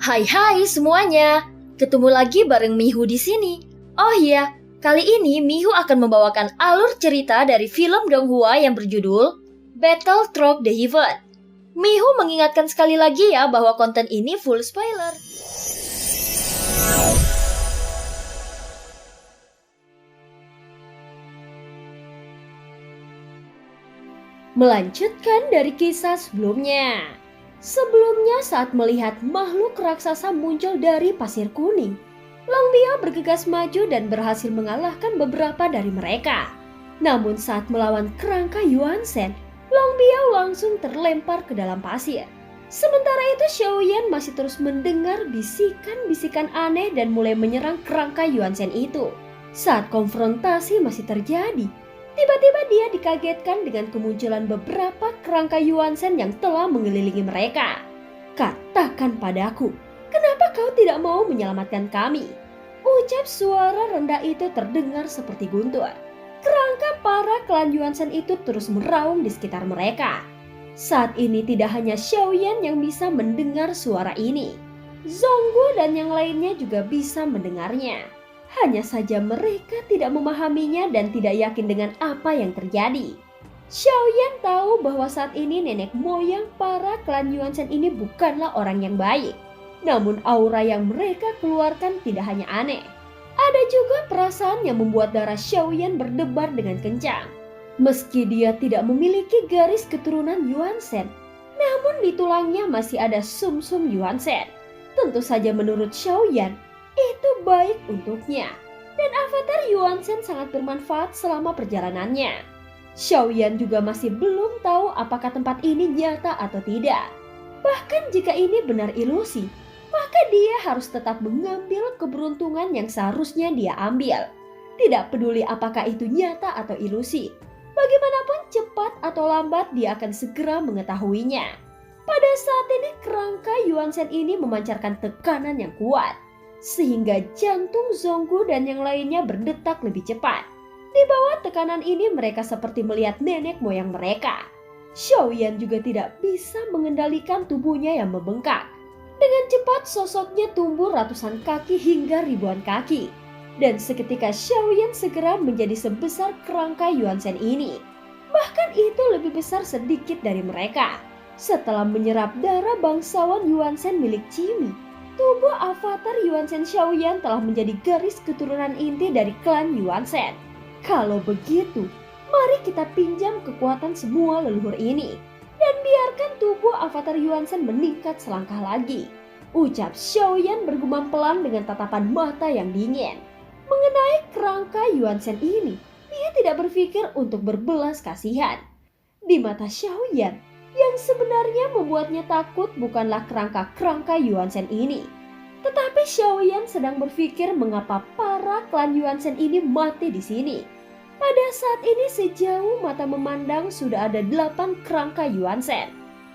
Hai semuanya, ketemu lagi bareng Mihu di sini. Oh iya, kali ini Mihu akan membawakan alur cerita dari film Donghua yang berjudul Battle Through the Heaven. Mihu mengingatkan sekali lagi ya bahwa konten ini full spoiler. Melanjutkan dari kisah sebelumnya. Sebelumnya saat melihat makhluk raksasa muncul dari pasir kuning, Longbia bergegas maju dan berhasil mengalahkan beberapa dari mereka. Namun saat melawan kerangka Yuan Shen, Longbia langsung terlempar ke dalam pasir. Sementara itu Xiaoyan masih terus mendengar bisikan-bisikan aneh dan mulai menyerang kerangka Yuan Shen itu. Saat konfrontasi masih terjadi, tiba-tiba dia dikagetkan dengan kemunculan beberapa kerangka Yuan Shen yang telah mengelilingi mereka. "Katakan padaku, kenapa kau tidak mau menyelamatkan kami?" Ucap suara rendah itu terdengar seperti guntur. Kerangka para klan Yuan Shen itu terus meraung di sekitar mereka. Saat ini tidak hanya Xiaoyan yang bisa mendengar suara ini. Zhonggu dan yang lainnya juga bisa mendengarnya. Hanya saja mereka tidak memahaminya dan tidak yakin dengan apa yang terjadi. Xiaoyan tahu bahwa saat ini nenek moyang para klan Yuan Shen ini bukanlah orang yang baik. Namun aura yang mereka keluarkan tidak hanya aneh. Ada juga perasaan yang membuat darah Xiaoyan berdebar dengan kencang. Meski dia tidak memiliki garis keturunan Yuan Shen, namun di tulangnya masih ada sumsum Yuan Shen. Tentu saja menurut Xiaoyan, itu baik untuknya, dan avatar Yuan Shen sangat bermanfaat selama perjalanannya. Xiaoyan juga masih belum tahu apakah tempat ini nyata atau tidak. Bahkan jika ini benar ilusi, maka dia harus tetap mengambil keberuntungan yang seharusnya dia ambil. Tidak peduli apakah itu nyata atau ilusi, bagaimanapun cepat atau lambat dia akan segera mengetahuinya. Pada saat ini kerangka Yuan Shen ini memancarkan tekanan yang kuat, sehingga jantung Zhonggu dan yang lainnya berdetak lebih cepat. Di bawah tekanan ini mereka seperti melihat nenek moyang mereka. Xiaoyan juga tidak bisa mengendalikan tubuhnya yang membengkak. Dengan cepat sosoknya tumbuh ratusan kaki hingga ribuan kaki. Dan seketika Xiaoyan segera menjadi sebesar kerangka Yuan Shen ini. Bahkan itu lebih besar sedikit dari mereka. Setelah menyerap darah bangsawan Yuan Shen milik Cimi, tubuh avatar Yuan Shen Xiaoyan telah menjadi garis keturunan inti dari klan Yuan Shen. Kalau begitu, mari kita pinjam kekuatan semua leluhur ini dan biarkan tubuh avatar Yuan Shen meningkat selangkah lagi. Ucap Xiaoyan bergumam pelan dengan tatapan mata yang dingin. Mengenai kerangka Yuan Shen ini, dia tidak berpikir untuk berbelas kasihan. Di mata Xiaoyan, yang sebenarnya membuatnya takut bukanlah kerangka Yuan Shen ini. Tetapi Xiaoyan sedang berpikir mengapa para klan Yuan Shen ini mati di sini. Pada saat ini sejauh mata memandang sudah ada 8 kerangka Yuan Shen.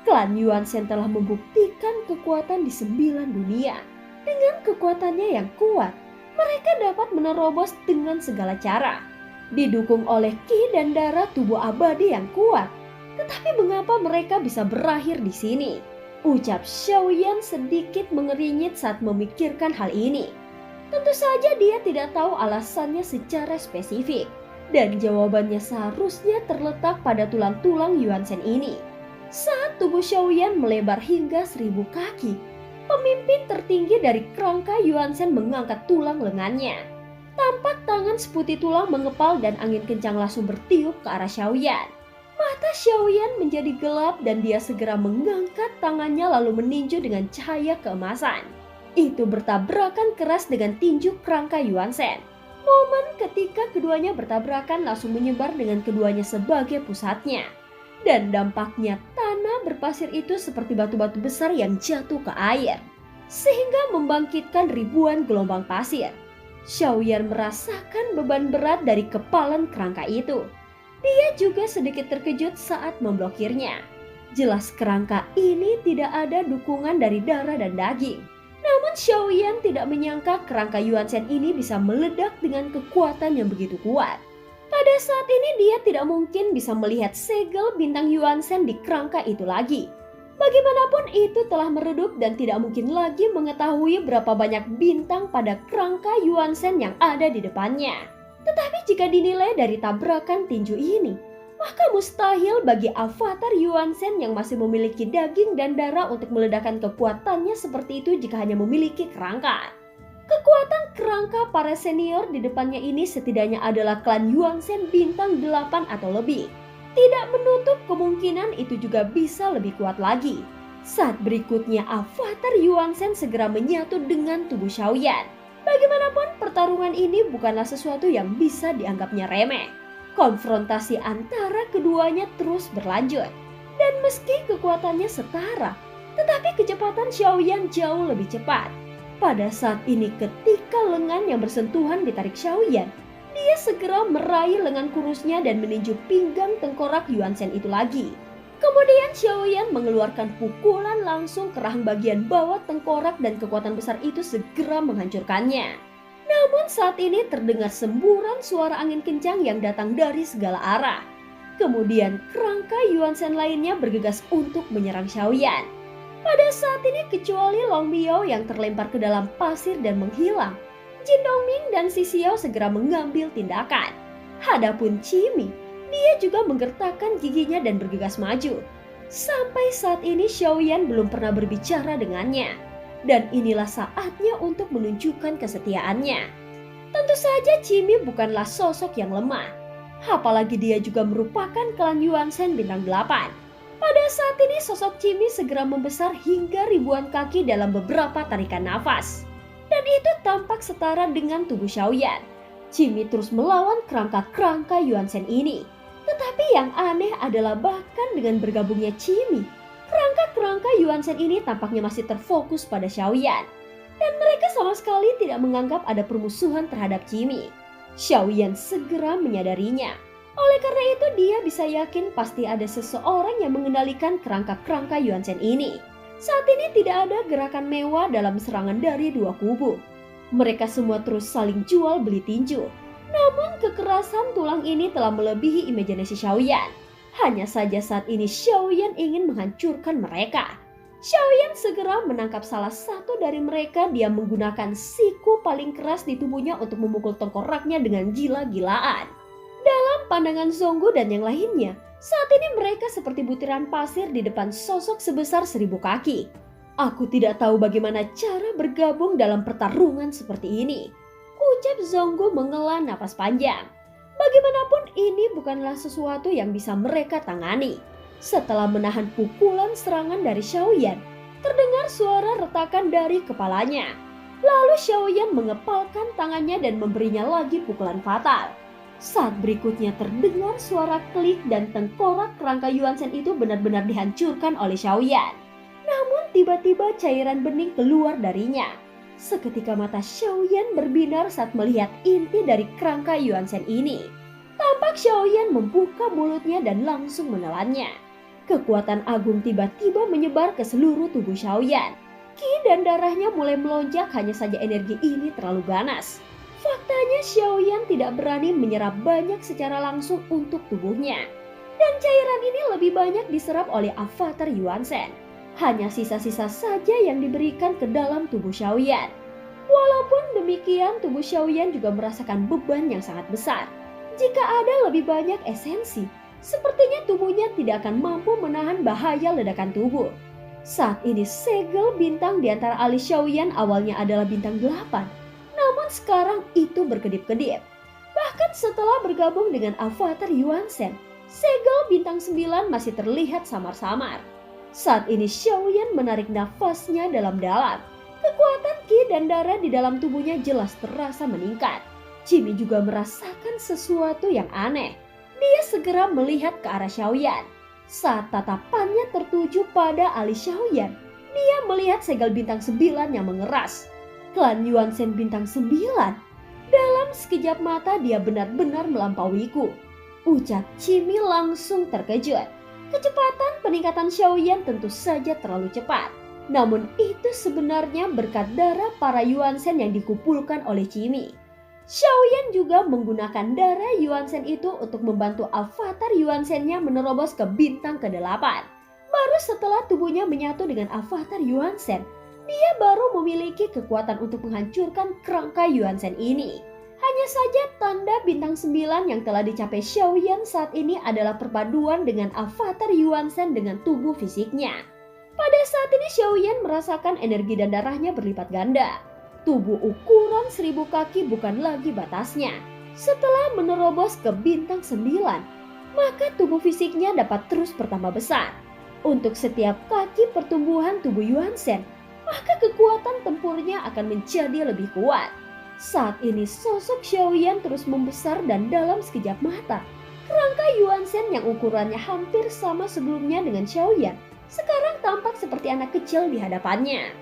Klan Yuan Shen telah membuktikan kekuatan di 9 dunia. Dengan kekuatannya yang kuat, mereka dapat menerobos dengan segala cara. Didukung oleh ki dan darah tubuh abadi yang kuat. Tetapi mengapa mereka bisa berakhir di sini? Ucap Xiaoyan sedikit mengeringit saat memikirkan hal ini. Tentu saja dia tidak tahu alasannya secara spesifik. Dan jawabannya seharusnya terletak pada tulang-tulang Yuan Shen ini. Saat tubuh Xiaoyan melebar hingga 1000 kaki, pemimpin tertinggi dari kerangka Yuan Shen mengangkat tulang lengannya. Tampak tangan seputih tulang mengepal dan angin kencang langsung bertiup ke arah Xiaoyan. Mata Xiaoyan menjadi gelap dan dia segera mengangkat tangannya lalu meninju dengan cahaya keemasan. Itu bertabrakan keras dengan tinju kerangka Yuan Shen. Momen ketika keduanya bertabrakan langsung menyebar dengan keduanya sebagai pusatnya. Dan dampaknya tanah berpasir itu seperti batu-batu besar yang jatuh ke air, sehingga membangkitkan ribuan gelombang pasir. Xiaoyan merasakan beban berat dari kepalan kerangka itu. Dia juga sedikit terkejut saat memblokirnya. Jelas kerangka ini tidak ada dukungan dari darah dan daging. Namun Xiaoyan tidak menyangka kerangka Yuan Shen ini bisa meledak dengan kekuatan yang begitu kuat. Pada saat ini dia tidak mungkin bisa melihat segel bintang Yuan Shen di kerangka itu lagi. Bagaimanapun itu telah meredup dan tidak mungkin lagi mengetahui berapa banyak bintang pada kerangka Yuansen yang ada di depannya. Tetapi jika dinilai dari tabrakan tinju ini, maka mustahil bagi avatar Yuansen yang masih memiliki daging dan darah untuk meledakkan kekuatannya seperti itu jika hanya memiliki kerangka. Kekuatan kerangka para senior di depannya ini setidaknya adalah klan Yuansen bintang 8 atau lebih. Tidak menutup kemungkinan itu juga bisa lebih kuat lagi. Saat berikutnya avatar Yuansen segera menyatu dengan tubuh Xiaoyan. Bagaimanapun pertarungan ini bukanlah sesuatu yang bisa dianggapnya remeh. Konfrontasi antara keduanya terus berlanjut. Dan meski kekuatannya setara, tetapi kecepatan Xiaoyan jauh lebih cepat. Pada saat ini ketika lengan yang bersentuhan ditarik Xiaoyan, dia segera meraih lengan kurusnya dan meninju pinggang tengkorak Yuansen itu lagi. Kemudian Xiaoyan mengeluarkan pukulan langsung ke rahang bagian bawah tengkorak dan kekuatan besar itu segera menghancurkannya. Namun saat ini terdengar semburan suara angin kencang yang datang dari segala arah. Kemudian kerangka Yuansen lainnya bergegas untuk menyerang Xiaoyan. Pada saat ini kecuali Long Biao yang terlempar ke dalam pasir dan menghilang, Jin Dongming dan Si Xiao segera mengambil tindakan. Hadapun Qimi, dia juga menggertakkan giginya dan bergegas maju. Sampai saat ini Xiaoyan belum pernah berbicara dengannya. Dan inilah saatnya untuk menunjukkan kesetiaannya. Tentu saja Qimi bukanlah sosok yang lemah. Apalagi dia juga merupakan klan Yuansen bintang 8. Pada saat ini sosok Qimi segera membesar hingga ribuan kaki dalam beberapa tarikan nafas. Dan itu tampak setara dengan tubuh Xiaoyan. Qimi terus melawan kerangka-kerangka Yuansen ini. Tetapi yang aneh adalah bahkan dengan bergabungnya Qimi, kerangka-kerangka Yuansen ini tampaknya masih terfokus pada Xiaoyan. Dan mereka sama sekali tidak menganggap ada permusuhan terhadap Qimi. Xiaoyan segera menyadarinya. Oleh karena itu dia bisa yakin pasti ada seseorang yang mengendalikan kerangka-kerangka Yuansen ini. Saat ini tidak ada gerakan mewah dalam serangan dari dua kubu. Mereka semua terus saling jual beli tinju. Namun kekerasan tulang ini telah melebihi imajinasi Xiaoyan. Hanya saja saat ini Xiaoyan ingin menghancurkan mereka. Xiaoyan segera menangkap salah satu dari mereka. Dia menggunakan siku paling keras di tubuhnya untuk memukul tengkoraknya dengan gila-gilaan. Dalam pandangan Zhonggu dan yang lainnya, saat ini mereka seperti butiran pasir di depan sosok sebesar 1000 kaki. Aku tidak tahu bagaimana cara bergabung dalam pertarungan seperti ini, ucap Zhonggu menghela napas panjang. Bagaimanapun ini bukanlah sesuatu yang bisa mereka tangani. Setelah menahan pukulan serangan dari Xiaoyan, terdengar suara retakan dari kepalanya. Lalu Xiaoyan mengepalkan tangannya dan memberinya lagi pukulan fatal. Saat berikutnya terdengar suara klik dan tengkorak kerangka Yuansen itu benar-benar dihancurkan oleh Xiaoyan. Namun tiba-tiba cairan bening keluar darinya. Seketika mata Xiaoyan berbinar saat melihat inti dari kerangka Yuansen ini. Tampak Xiaoyan membuka mulutnya dan langsung menelannya. Kekuatan agung tiba-tiba menyebar ke seluruh tubuh Xiaoyan. Qi dan darahnya mulai melonjak, hanya saja energi ini terlalu ganas. Faktanya Xiaoyan tidak berani menyerap banyak secara langsung untuk tubuhnya. Dan cairan ini lebih banyak diserap oleh avatar Yuansen. Hanya sisa-sisa saja yang diberikan ke dalam tubuh Xiaoyan. Walaupun demikian, tubuh Xiaoyan juga merasakan beban yang sangat besar. Jika ada lebih banyak esensi, sepertinya tubuhnya tidak akan mampu menahan bahaya ledakan tubuh. Saat ini segel bintang di antara alis Xiaoyan awalnya adalah bintang 8. Namun sekarang itu berkedip-kedip. Bahkan setelah bergabung dengan avatar Yuansen, segel bintang 9 masih terlihat samar-samar. Saat ini Xiaoyan menarik nafasnya dalam-dalam. Kekuatan Qi dan darah di dalam tubuhnya jelas terasa meningkat. Qimi juga merasakan sesuatu yang aneh. Dia segera melihat ke arah Xiaoyan. Saat tatapannya tertuju pada alis Xiaoyan, dia melihat segel bintang 9 yang mengeras. Klan Yuansen bintang 9. Dalam sekejap mata dia benar-benar melampauiku, ucap Qimi langsung terkejut. Kecepatan peningkatan Xiaoyan tentu saja terlalu cepat. Namun itu sebenarnya berkat darah para Yuansen yang dikumpulkan oleh Qimi. Xiaoyan juga menggunakan darah Yuansen itu untuk membantu avatar Yuansennya menerobos ke bintang ke-8. Baru setelah tubuhnya menyatu dengan avatar Yuan Shen, dia baru memiliki kekuatan untuk menghancurkan kerangka Yuan Shen ini. Hanya saja tanda bintang 9 yang telah dicapai Xiaoyan saat ini adalah perpaduan dengan avatar Yuan Shen dengan tubuh fisiknya. Pada saat ini Xiaoyan merasakan energi dan darahnya berlipat ganda. Tubuh ukuran 1000 kaki bukan lagi batasnya. Setelah menerobos ke bintang 9, maka tubuh fisiknya dapat terus bertambah besar. Untuk setiap kaki pertumbuhan tubuh Yuan Shen, maka kekuatan tempurnya akan menjadi lebih kuat. Saat ini sosok Xiaoyan terus membesar dan dalam sekejap mata, kerangka Yuan Shen yang ukurannya hampir sama sebelumnya dengan Xiaoyan sekarang tampak seperti anak kecil di hadapannya.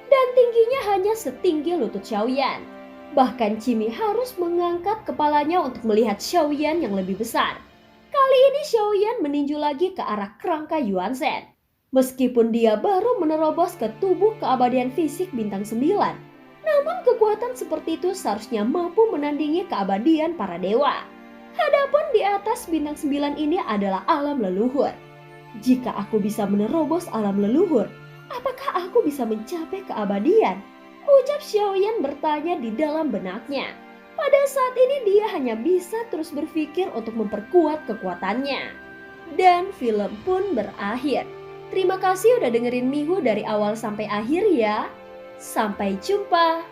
Dan tingginya hanya setinggi lutut Xiaoyan. Bahkan Jimmy harus mengangkat kepalanya untuk melihat Xiaoyan yang lebih besar. Kali ini Xiaoyan meninju lagi ke arah kerangka Yuan Shen. Meskipun dia baru menerobos ke tubuh keabadian fisik bintang 9, namun kekuatan seperti itu seharusnya mampu menandingi keabadian para dewa. Adapun di atas bintang 9 ini adalah alam leluhur. Jika aku bisa menerobos alam leluhur, apakah aku bisa mencapai keabadian? Ucap Xiaoyan bertanya di dalam benaknya. Pada saat ini dia hanya bisa terus berpikir untuk memperkuat kekuatannya. Dan film pun berakhir. Terima kasih udah dengerin Mihu dari awal sampai akhir ya. Sampai jumpa.